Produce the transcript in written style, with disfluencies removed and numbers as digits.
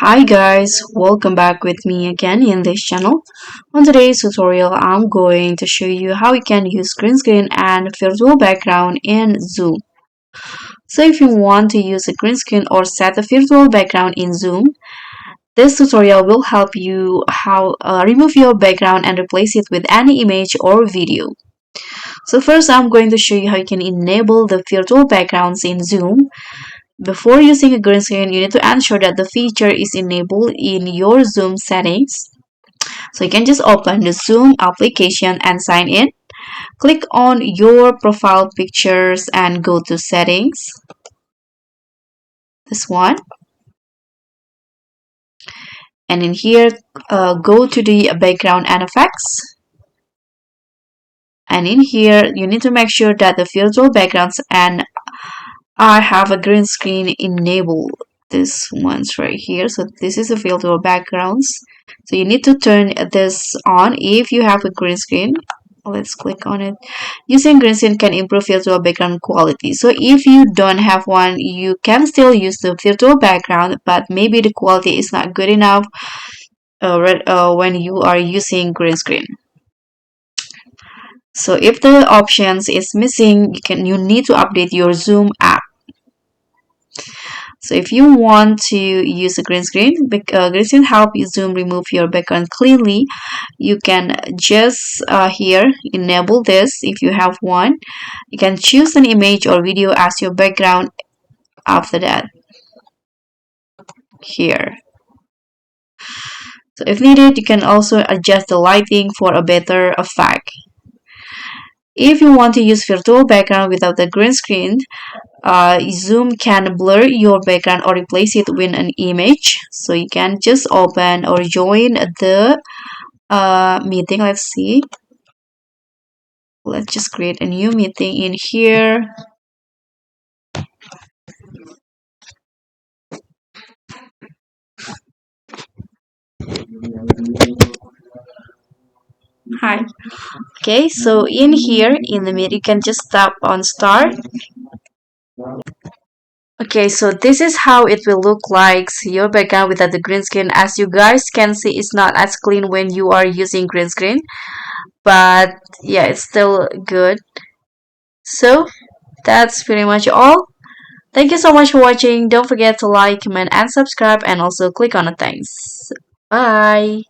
Hi guys, welcome back with me again in this channel. On today's tutorial, I'm going to show you how you can use green screen and virtual background in Zoom. So if you want to use a green screen or set a virtual background in Zoom, this tutorial will help you how remove your background and replace it with any image or video. So first, I'm going to show you how you can enable the virtual backgrounds in Zoom. Before using a green screen, you need to ensure that the feature is enabled in your Zoom settings. So you can just open the Zoom application and sign in. Click on your profile pictures and go to settings. This one. And in here, go to the background and effects. And in here, you need to make sure that the virtual backgrounds and I have a green screen enabled. This one's right here. So this is a virtual backgrounds. So you need to turn this on if you have a green screen. Let's click on it. Using green screen can improve virtual background quality. So if you don't have one, you can still use the virtual background, but maybe the quality is not good enough when you are using green screen. So if the options is missing, you need to update your Zoom app. So if you want to use a green screen, green screen help you Zoom remove your background cleanly. You can just here enable this if you have one. You can choose an image or video as your background after that here. So if needed, you can also adjust the lighting for a better effect. If you want to use virtual background without the green screen, Zoom can blur your background or replace it with an image. So you can just open or join the meeting. Let's see. Let's just create a new meeting in here. Hi. Okay, so in here in the meeting, you can just tap on start. Okay, so this is how it will look like your background without the green screen. As you guys can see, it's not as clean when you are using green screen, but yeah, it's still good. So that's pretty much all. Thank you so much for watching. Don't forget to like, comment, and subscribe, and also click on the thanks. Bye.